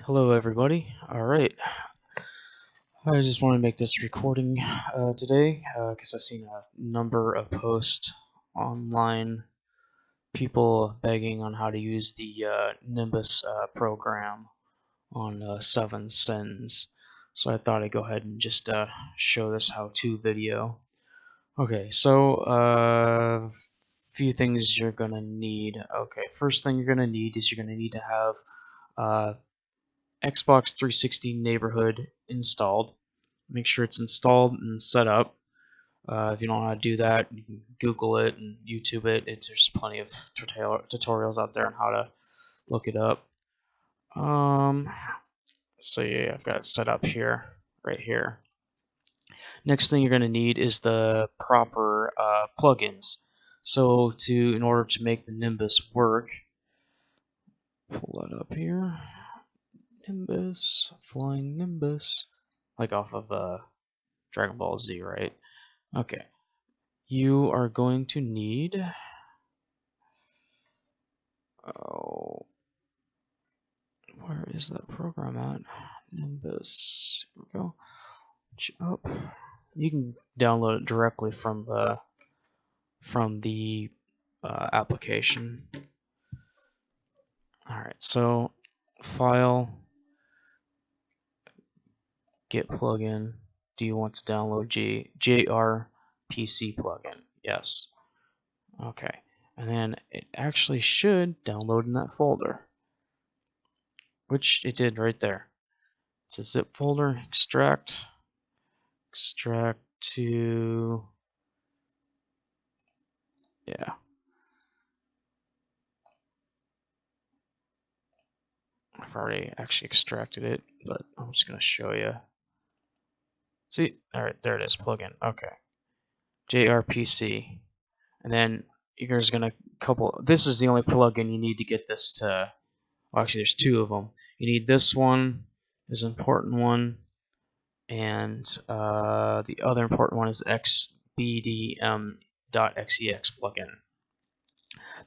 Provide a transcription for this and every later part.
Hello everybody. Alright, I just want to make this recording today because I've seen a number of posts online, people begging on how to use the Nimbus program on 7 Sins. So I thought I'd go ahead and just show this how-to video. Okay, so few things you're gonna need. Okay, first thing you're gonna need is you're gonna need to have Xbox 360 Neighborhood installed. Make sure it's installed and set up. If you don't know how to do that, you can Google it and YouTube it. There's plenty of tutorials out there on how to look it up. So yeah, I've got it set up here, right here. Next thing you're going to need is the proper plugins. So in order to make the Nimbus work, pull that up here. Nimbus, flying Nimbus, like off of Dragon Ball Z, right? Okay. You are going to need where is that program at? Nimbus. Here we go. Up. You can download it directly from the application. Alright, so file, get plugin. Do you want to download JRPC plugin? Yes. Okay. And then it actually should download in that folder, which it did right there. It's a zip folder. Extract to, yeah. I've already actually extracted it, but I'm just going to show you. See, alright, there it is, plugin. Okay. JRPC. And then there's going to this is the only plugin you need to get this to, well, actually there's two of them. You need this one, is an important one, and the other important one is the xbdm.xex plugin.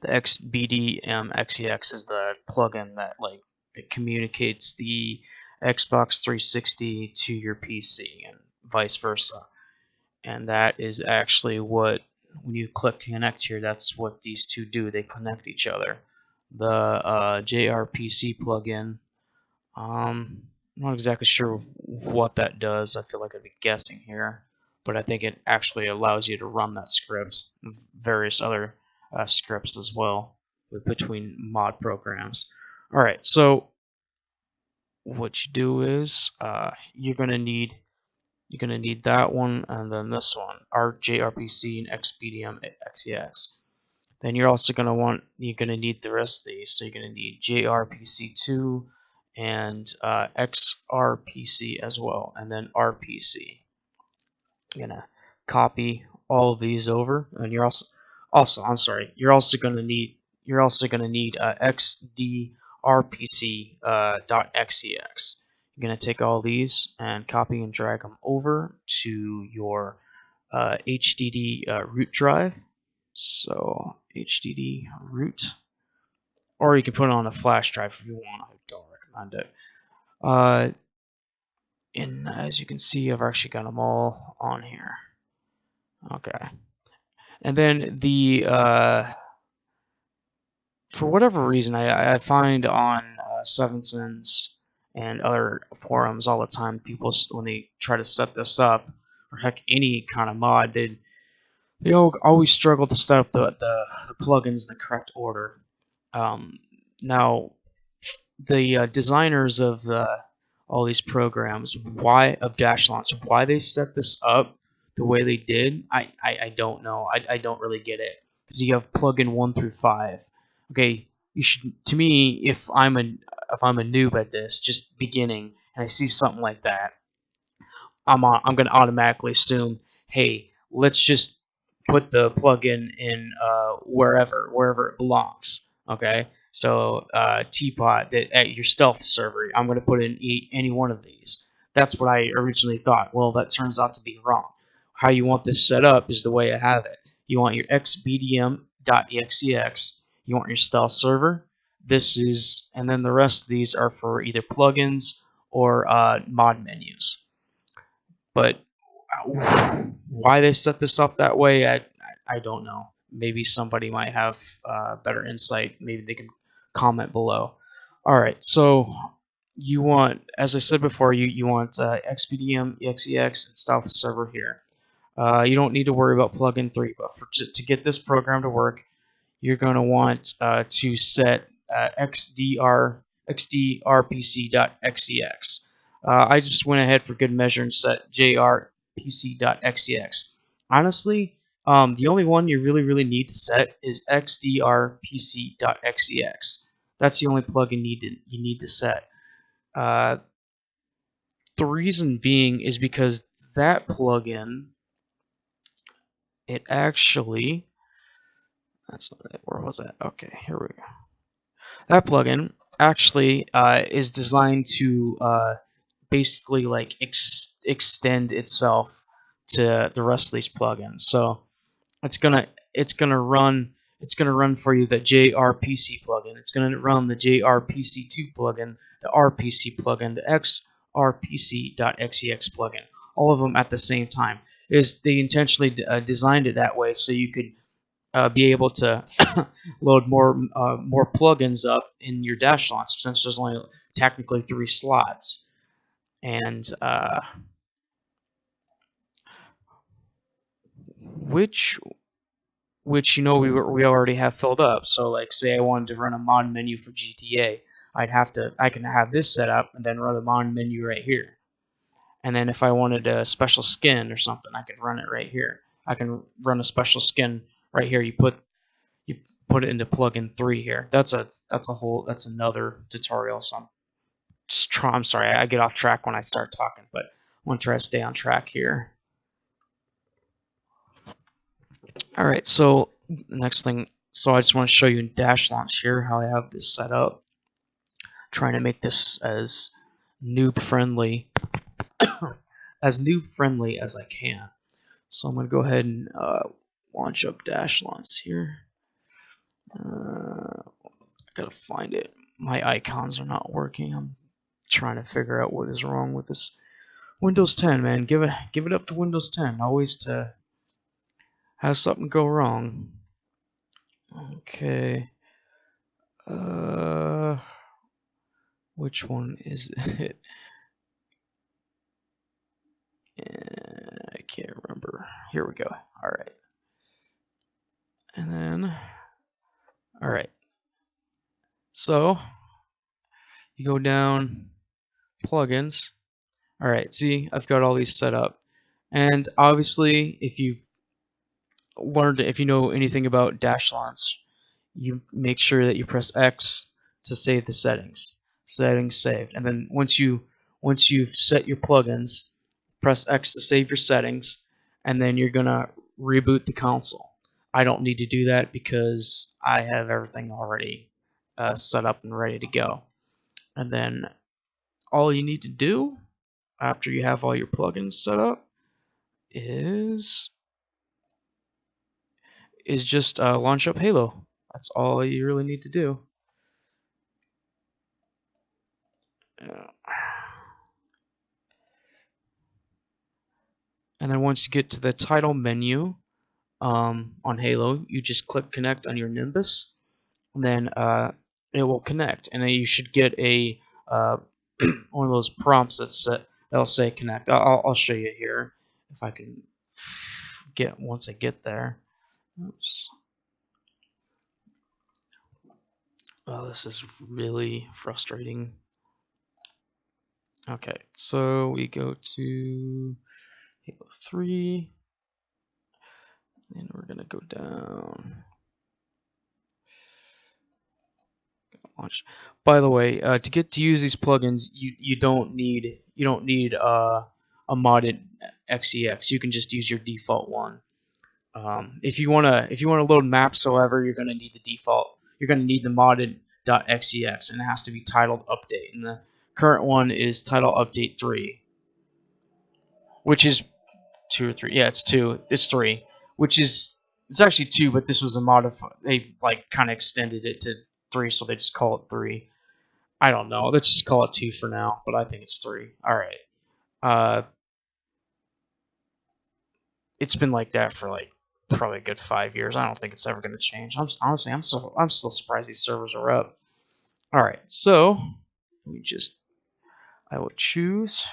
The xbdm.xex is the plugin that it communicates the Xbox 360 to your PC and vice versa. And that is actually what, when you click connect here, that's what these two do. They connect each other. The JRPC plugin, I'm not exactly sure what that does. I feel like I'd be guessing here, but I think it actually allows you to run that script, various other scripts as well, between mod programs. Alright, so what you do is you're gonna need that one and then this one, JRPC and xbdm.xex. Then you're also gonna need the rest of these. So you're gonna need JRPC2 and XRPC as well, and then RPC. You're gonna copy all of these over, and you're also gonna need XDRPC.xex. You're going to take all these and copy and drag them over to your HDD root drive. So HDD root, or you can put it on a flash drive if you want. I don't recommend it. And as you can see, I've actually got them all on here. Okay. And then for whatever reason, I find on 7 Sins and other forums all the time, people, when they try to set this up, or heck, any kind of mod, they always struggle to set up the plugins in the correct order. Now, the designers of all these programs, of Dash Launch, why they set this up the way they did, I don't know. I don't really get it, because you have plugin 1 through 5. Okay, you should. To me, if I'm a noob at this, just beginning, and I see something like that, I'm going to automatically assume, hey, let's just put the plugin in wherever it belongs. Okay, so Teapot at your stealth server, I'm going to put in any one of these. That's what I originally thought. Well, that turns out to be wrong. How you want this set up is the way I have it. You want your xbdm.xex. You want your stealth server, This is, and then the rest of these are for either plugins or mod menus. But why they set this up that way, I don't know. Maybe somebody might have better insight. Maybe they can comment below. All right, so you want, as I said before, you want XPDM, EXEX, and style server here. You don't need to worry about plugin 3, but to get this program to work, you're going to want to set xdrpc.xex. I just went ahead for good measure and set jrpc.xex. Honestly, the only one you really need to set is xdrpc.xex. That's the only plugin you need to set. The reason being is because that plugin, it actually, that's not it. Where was that? Okay, here we go. That plugin actually is designed to basically like extend itself to the rest of these plugins. So it's gonna run for you the JRPC plugin. It's gonna run the JRPC2 plugin, the RPC plugin, the XRPC.xex plugin. All of them at the same time. They intentionally designed it that way so you could be able to load more plugins up in your dash slots, since there's only technically 3 slots. And which you know we already have filled up. So like, say I wanted to run a mod menu for GTA, I can have this set up and then run a mod menu right here. And then if I wanted a special skin or something, I could run it right here. I can run a special skin right here. You put it into plugin 3 here. That's another tutorial. So I'm sorry, I get off track when I start talking, but I want to try to stay on track here. All right, so the next thing, so I just want to show you in dash launch here how I have this set up. Trying to make this as noob friendly as I can. So I'm going to go ahead and launch up dash launch here. I gotta find it. My icons are not working. I'm trying to figure out what is wrong with this Windows 10, man. Give it up to Windows 10. Always to have something go wrong. Okay. Which one is it? I can't remember. Here we go. All right. And then, all right. So you go down, plugins. All right. See, I've got all these set up, and obviously, if you know anything about dash launch, you make sure that you press X to save the settings. Settings saved, and then once you've set your plugins, press X to save your settings, and then you're gonna reboot the console. I don't need to do that because I have everything already set up and ready to go. And then all you need to do after you have all your plugins set up is just launch up Halo. That's all you really need to do. And then once you get to the title menu on Halo, you just click connect on your Nimbus, and then it will connect, and then you should get a one of those prompts that'll say connect. I'll show you here if I can once I get there. Oops. Oh, this is really frustrating. Okay, so we go to Halo 3, and we're gonna go down. Launch. By the way, to use these plugins, you don't need a modded XEX. You can just use your default one. If you wanna load maps, however, you're gonna need the default. You're gonna need the modded .xex, and it has to be titled update. And the current one is title update 3, which is 2 or 3. Yeah, it's 2. It's 3, which is, it's actually 2, but this was a modify. They like kind of extended it to 3, so they just call it 3. I don't know. Let's just call it 2 for now, but I think it's 3. All right. It's been like that for like probably a good 5 years. I don't think it's ever going to change. Honestly, I'm still surprised these servers are up. All right, so I will choose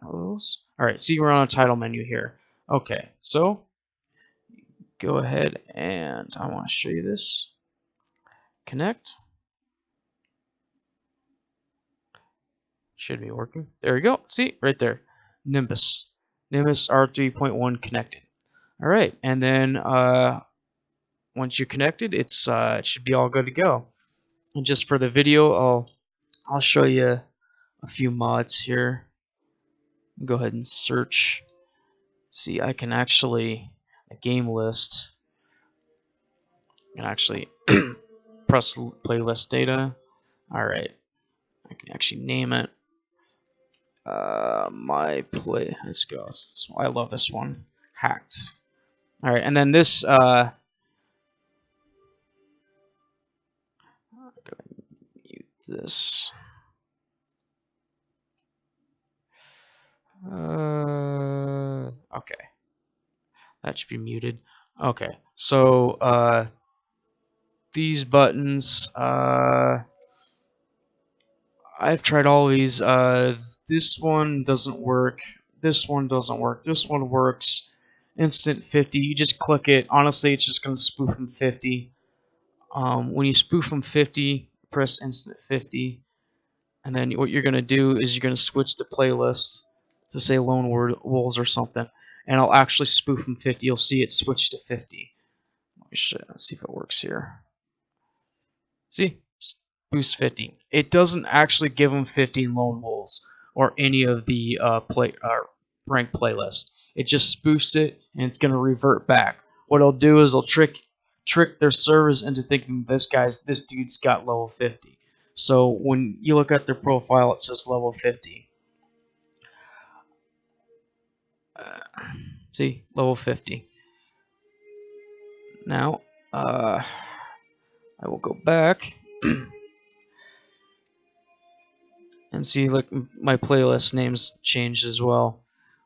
those. All right, see, we're on a title menu here. Okay, so go ahead and I want to show you this. Connect. Should be working. There we go. See, right there. Nimbus R3.1 connected. All right, and then once you're connected, it should be all good to go. And just for the video, I'll show you a few mods here. Go ahead and search. See, I can actually a game list. And actually press playlist data. All right, I can actually name it. My play. Let's go. I love this one. Hacked. All right, and then this. Go ahead and mute this. Okay. That should be muted. Okay, so these buttons. I've tried all these. This one doesn't work. This one doesn't work. This one works. Instant 50. You just click it. Honestly, it's just going to spoof them 50. When you spoof them 50, press instant 50. And then what you're going to do is you're going to switch the playlist to say Lone Wolves or something. And I'll actually spoof them 50. You'll see it switch to 50. Let's see if it works here. See? Boost 50. It doesn't actually give them 15 Lone Wolves or any of the ranked playlist. It just spoofs it and it's going to revert back. What it'll do is it'll trick their servers into thinking this dude's got level 50. So when you look at their profile, it says level 50. See, level 50. Now, I will go back and see, look, my playlist names changed as well.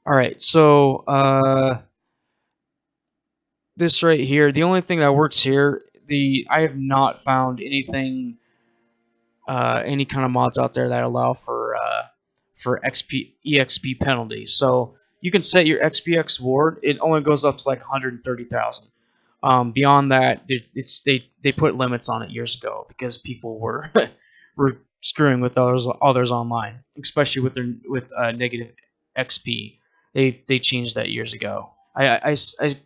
Alright, so this right here, the only thing that works here, I have not found anything, any kind of mods out there that allow for EXP penalties. So you can set your XPX ward. It only goes up to like 130,000. Beyond that, they put limits on it years ago because people were were screwing with others online, especially with negative XP. They changed that years ago. I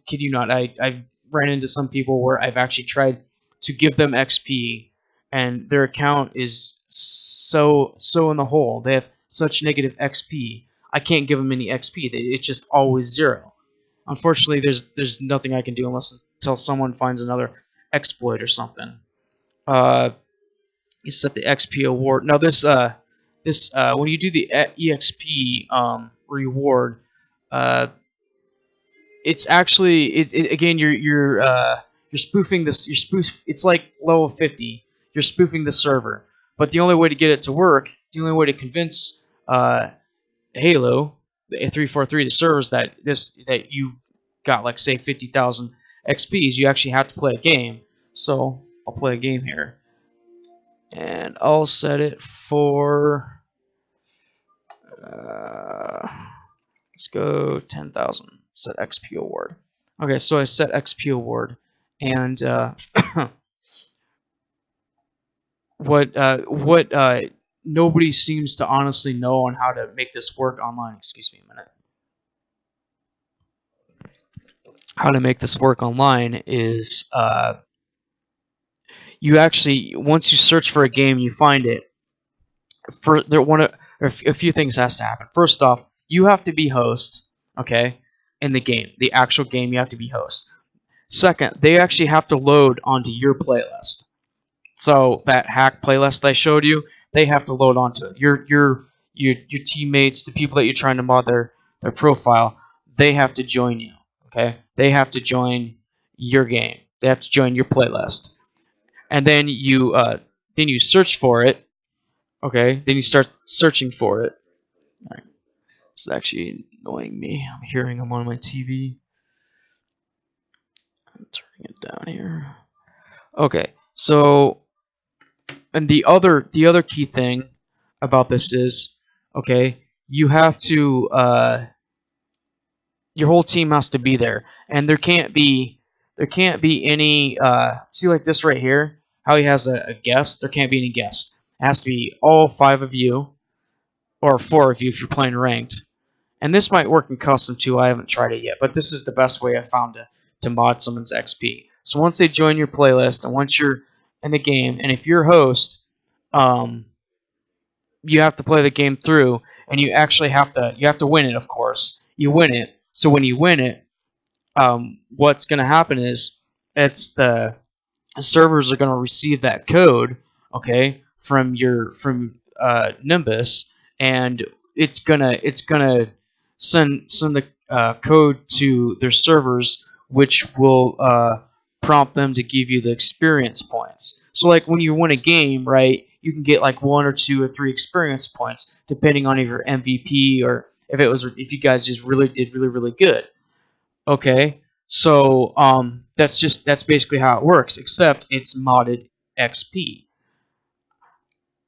kid you not. I ran into some people where I've actually tried to give them XP, and their account is so in the hole. They have such negative XP. I can't give them any XP. It's just always 0. Unfortunately, there's nothing I can do until someone finds another exploit or something. You set the XP award. Now this when you do the EXP reward, it's actually again you're spoofing this. It's like level 50. You're spoofing the server, but the only way to get it to work, the only way to convince Halo, the 343, the servers that you got, like, say 50,000 XPs, you actually have to play a game. So I'll play a game here, and I'll set it for let's go 10,000. Set XP award. Okay, so I set XP award, and what nobody seems to honestly know on how to make this work online. Excuse me a minute. How to make this work online is you actually, once you search for a game, you find it. A few things has to happen. First off, you have to be host, okay, in the game. The actual game, you have to be host. Second, they actually have to load onto your playlist. So that hack playlist I showed you, they have to load onto it. Your teammates, the people that you're trying to mod their profile, they have to join you. Okay, they have to join your game. They have to join your playlist, and then then you search for it. Okay, then you start searching for it. All right. It's actually annoying me. I'm hearing them on my TV. I'm turning it down here. Okay, so and the other key thing about this is, okay, you have to your whole team has to be there, and there can't be any see, like this right here, how he has a guest. There can't be any guests. It has to be all 5 of you, or 4 of you if you're playing ranked. And this might work in custom too. I haven't tried it yet, but this is the best way I found to mod someone's XP. So once they join your playlist, and once you're in the game, and if you're host, you have to play the game through, and you actually have to win it. Of course, you win it. So when you win it, what's going to happen is it's the servers are going to receive that code, okay, from Nimbus, and it's gonna send the code to their servers, which will prompt them to give you the experience points. So like when you win a game, right, you can get like 1 or 2 or 3 experience points depending on if you're MVP or if you guys just did really good. Okay, so that's basically how it works, except it's modded XP.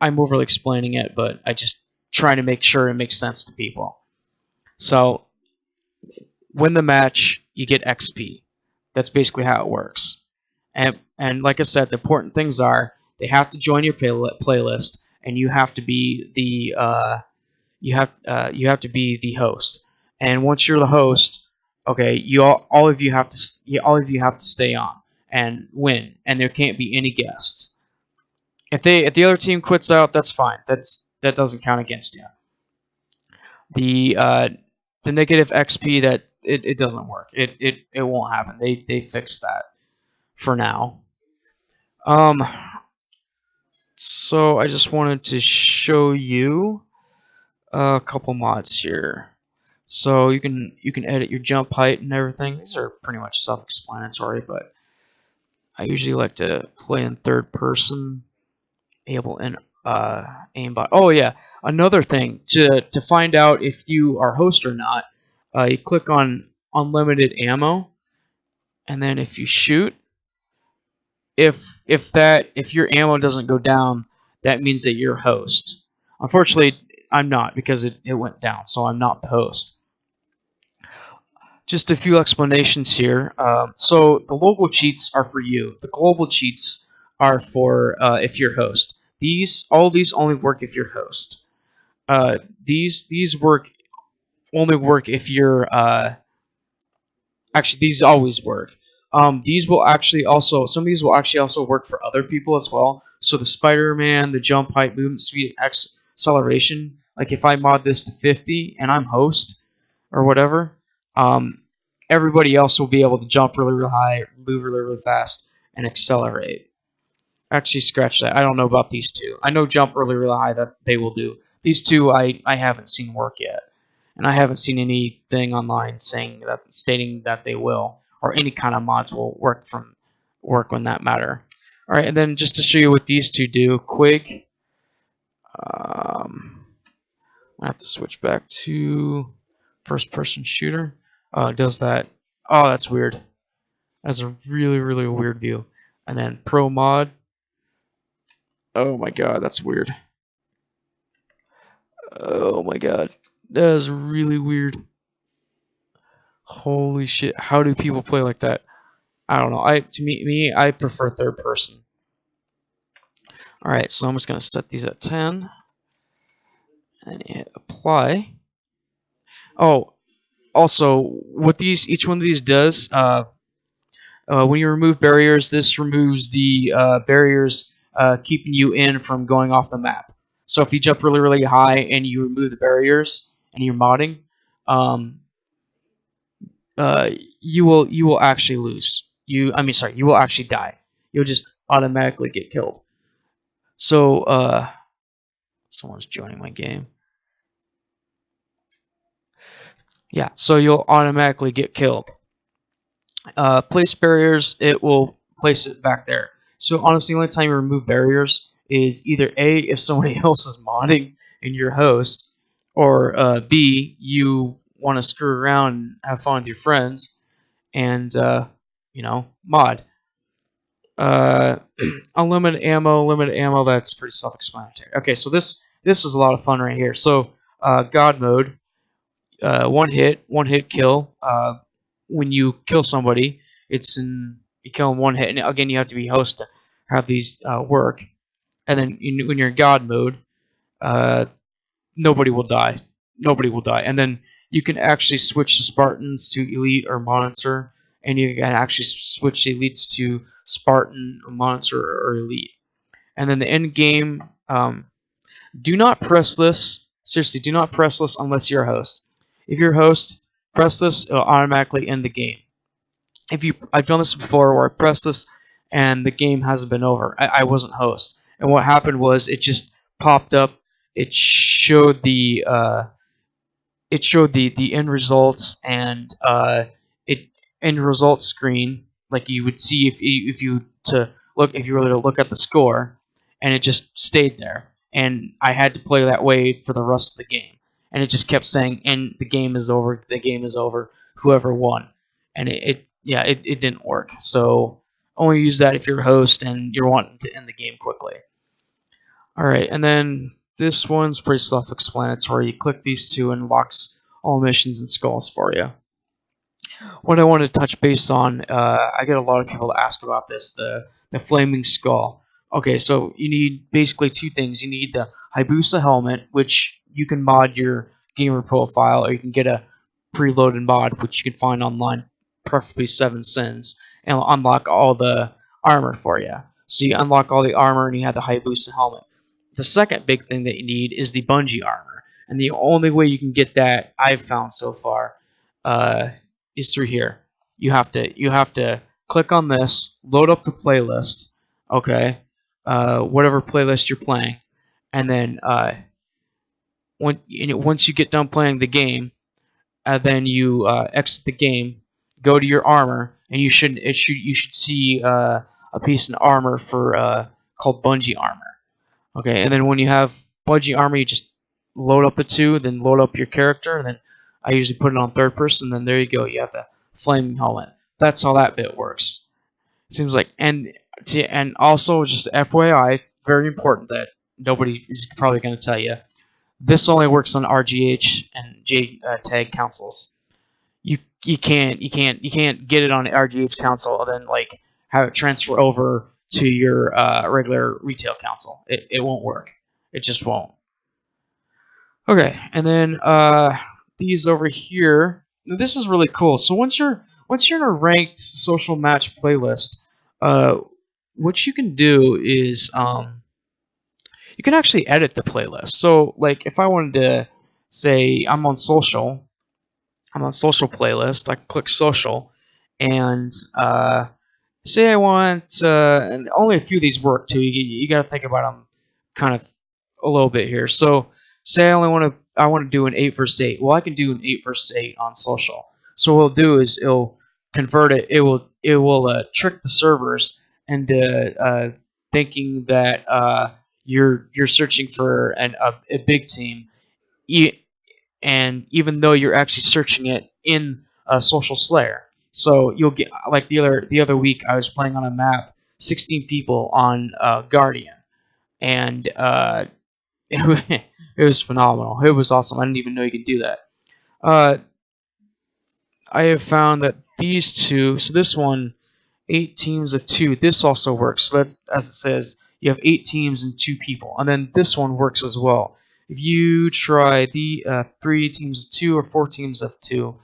I'm overly explaining it, but I just try to make sure it makes sense to people. So win the match, you get XP. That's basically how it works. And like I said, the important things are they have to join your playlist, and you have to be the host. And once you're the host, okay, all of you have to stay on and win, and there can't be any guests. If the other team quits out, that's fine. That doesn't count against you. The negative XP, that it doesn't work. It won't happen. They fixed that for now. So I just wanted to show you a couple mods here. So you can edit your jump height and everything. These are pretty much self-explanatory, but I usually like to play in third person. Able in aimbot. Oh yeah, another thing to find out if you are host or not, you click on unlimited ammo, and then if you shoot, if your ammo doesn't go down, that means that you're host. Unfortunately, I'm not, because it went down, so I'm not the host. Just a few explanations here. So the local cheats are for you. The global cheats are for if you're host. All these only work if you're host. These only work if you're actually, these always work. These will actually also, some of these will actually also work for other people as well. So the Spider-Man, the jump height, movement speed, acceleration. Like if I mod this to 50 and I'm host or whatever, everybody else will be able to jump really high, move really fast, and accelerate. Actually, scratch that. I don't know about these two. I know jump really high that they will do. These two I haven't seen work yet, and I haven't seen anything online stating that they will, or any kind of mods will work on that matter. All right, and then just to show you what these two do, quick. I have to switch back to first-person shooter. It does that. Oh, that's weird. That's a really weird view. And then pro mod. Oh my god, that's weird. Oh my god, that is really weird. Holy shit, how do people play like that? I don't know. To me, I prefer third person. All right, so I'm just gonna set these at 10, and hit apply. Oh, also, what each one of these does, when you remove barriers, this removes the barriers keeping you in from going off the map. So if you jump really high and you remove the barriers and you're modding, you will actually lose. You will actually die. You'll just automatically get killed. So someone's joining my game. Yeah, so you'll automatically get killed. Place barriers, it will place it back there. So honestly, the only time you remove barriers is either A, if somebody else is modding and you're host, or B, you want to screw around and have fun with your friends and mod. Uh, unlimited ammo, limited ammo. That's pretty self-explanatory. Okay, so this is a lot of fun right here. So God mode, one hit kill. When you kill somebody, you kill them one hit, and again you have to be host to have these work. And then when you're in God mode, nobody will die. Nobody will die. And then you can actually switch the Spartans to Elite or Monitor, and you can actually switch the Elites to Spartan, or Monitor, or Elite. And then the end game, do not press this. Seriously, do not press this unless you're a host. If you're a host, press this, it'll automatically end the game. I've done this before where I pressed this and the game hasn't been over. I wasn't host. And what happened was it just popped up. It showed the end results and end results screen like you would see if you were to look at the score, and it just stayed there. And I had to play that way for the rest of the game. And it just kept saying, "And the game is over. The game is over. Whoever won." And it didn't work. So only use that if you're a host and you're wanting to end the game quickly. All right, and then this one's pretty self-explanatory. You click these two and unlocks all missions and skulls for you. What I want to touch base on, I get a lot of people to ask about this, the flaming skull. Okay, so you need basically two things. You need the Hayabusa helmet, which you can mod your gamer profile, or you can get a preloaded mod, which you can find online, preferably 7 cents, and it'll unlock all the armor for you. So you unlock all the armor and you have the Hayabusa helmet. The second big thing that you need is the Bungie armor, and the only way you can get that I've found so far is through here. You have to click on this, load up the playlist, okay, whatever playlist you're playing, and then once you get done playing the game, then you exit the game, go to your armor, and you should see a piece of armor for called Bungie armor. Okay, and then when you have Bungie armor, you just load up the two, then load up your character, and then I usually put it on third person, and then there you go, you have the flaming helmet. That's how that bit works. Seems like, and also just FYI, very important that nobody is probably going to tell you, this only works on RGH and Jtag consoles. You can't get it on RGH console and then like have it transfer over to your regular retail console. It won't work. It just won't. Okay, and then these over here. This is really cool. So once you're in a ranked social match playlist, what you can do is you can actually edit the playlist. So like if I wanted to say I'm on social playlist, I click social, and say I want, and only a few of these work too. You got to think about them kind of a little bit here. So say I want to do an 8 versus 8. Well, I can do an 8 versus 8 on social. So what it'll do is it'll convert it. It will trick the servers into thinking that you're searching for a big team, and even though you're actually searching it in Social Slayer. So you'll get, like the other week I was playing on a map, 16 people on Guardian, and it was phenomenal. It was awesome. I didn't even know you could do that. I have found that these two, so this one, 8 teams of 2, this also works. So that, as it says, you have 8 teams and 2 people, and then this one works as well. If you try the 3 teams of 2 or 4 teams of 2,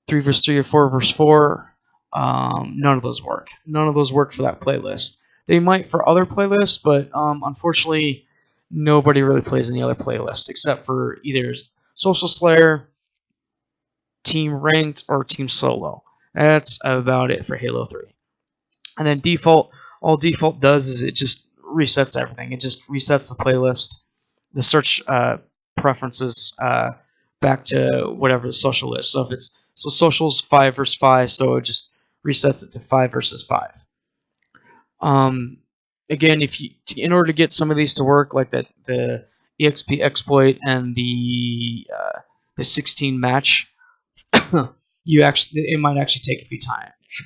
3 versus 3 or 4 versus 4, none of those work. None of those work for that playlist. They might for other playlists, but unfortunately, nobody really plays any other playlist except for either Social Slayer, Team Ranked, or Team Solo. That's about it for Halo 3. And then all default does is it just resets everything. It just resets the playlist, the search preferences back to whatever the social is. So if social's 5 versus 5, so it just resets it to 5 versus 5. again, if you in order to get some of these to work, like the EXP exploit and the 16 match, it might actually take a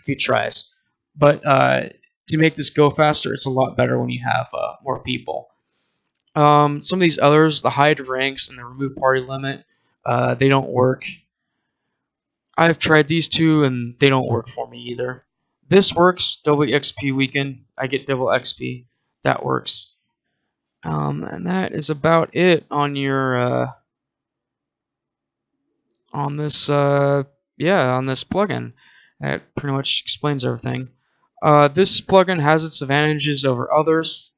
few tries, but to make this go faster, it's a lot better when you have more people. Some of these others, the hide ranks and the remove party limit, they don't work. I've tried these two and they don't work for me either. This works, double XP weekend. I get double XP. That works. And that is about it on your on this plugin. That pretty much explains everything. This plugin has its advantages over others.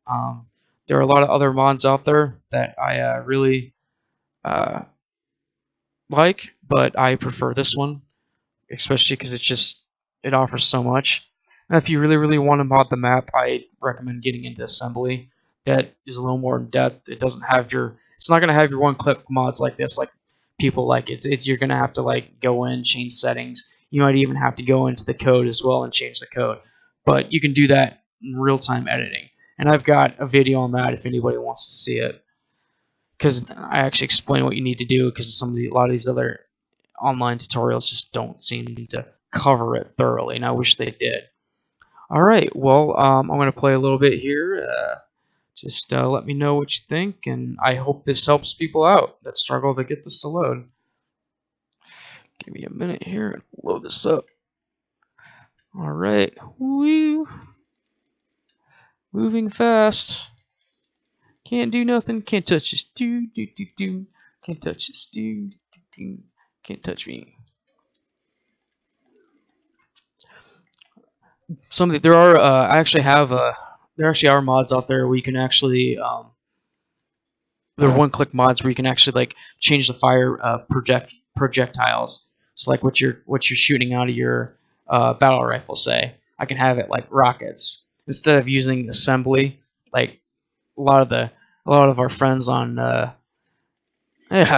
There are a lot of other mods out there that I really like, but I prefer this one, especially because it offers so much. Now, if you really want to mod the map, I recommend getting into assembly. That is a little more in depth. It's not going to have your one-click mods like this, like people like it. You're going to have to like go in, change settings. You might even have to go into the code as well and change the code. But you can do that in real-time editing. And I've got a video on that if anybody wants to see it, because I actually explain what you need to do, because a lot of these other online tutorials just don't seem to cover it thoroughly, and I wish they did. Alright, well, I'm going to play a little bit here. Just let me know what you think, and I hope this helps people out that struggle to get this to load. Give me a minute here and load this up. Alright, woo! Moving fast. Can't do nothing, can't touch this. Can't touch this. Can't touch me. There actually are mods out there where you can actually they're one-click mods where you can actually like change the fire projectiles. So like what you're shooting out of your battle rifle, say, I can have it like rockets instead of using assembly, like a lot of our friends on I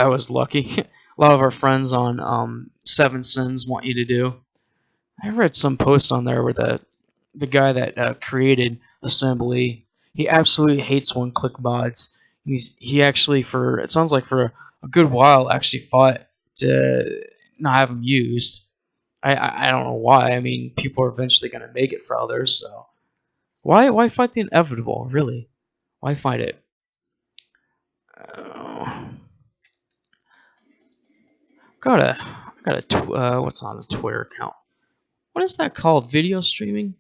was lucky. A lot of our friends on Seven Sins want you to do. I read some post on there where the guy that created assembly, he absolutely hates one-click mods. He actually, it sounds like for a good while, actually fought to not have them used. I don't know why. I mean, people are eventually going to make it for others, so why fight the inevitable? Really, why fight it? What's on a Twitter account? What is that called? Video streaming?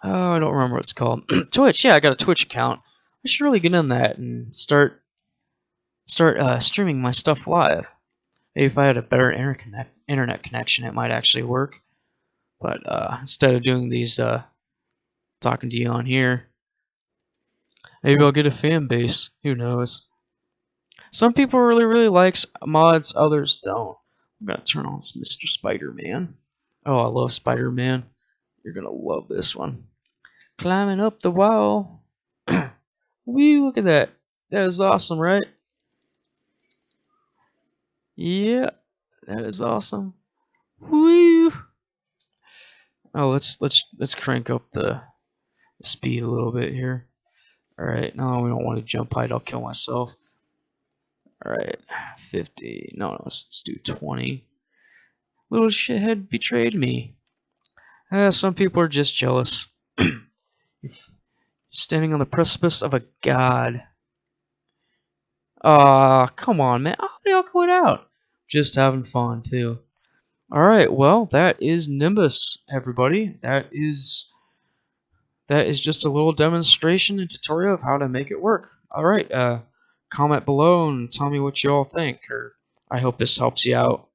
Oh, I don't remember what it's called. Twitch. Yeah, I got a Twitch account. I should really get in that and start streaming my stuff live. Maybe if I had a better internet connection, it might actually work. But instead of doing these talking to you on here, maybe I'll get a fan base. Who knows? Some people really like mods, others don't. I'm gonna turn on some Mr. Spider-Man. Oh, I love Spider-Man. You're gonna love this one. Climbing up the wall. Wee, look at that. That is awesome, right? Yeah, that is awesome. Woo! Oh, let's crank up the speed a little bit here. All right, no, we don't want to jump height. I'll kill myself. All right, 50. No, let's do 20. Little shithead betrayed me. Some people are just jealous. Standing on the precipice of a god. Come on, man. Oh, they all quit out. Just having fun, too. Alright, well, that is Nimbus, everybody. That is just a little demonstration and tutorial of how to make it work. Alright, comment below and tell me what you all think, or I hope this helps you out.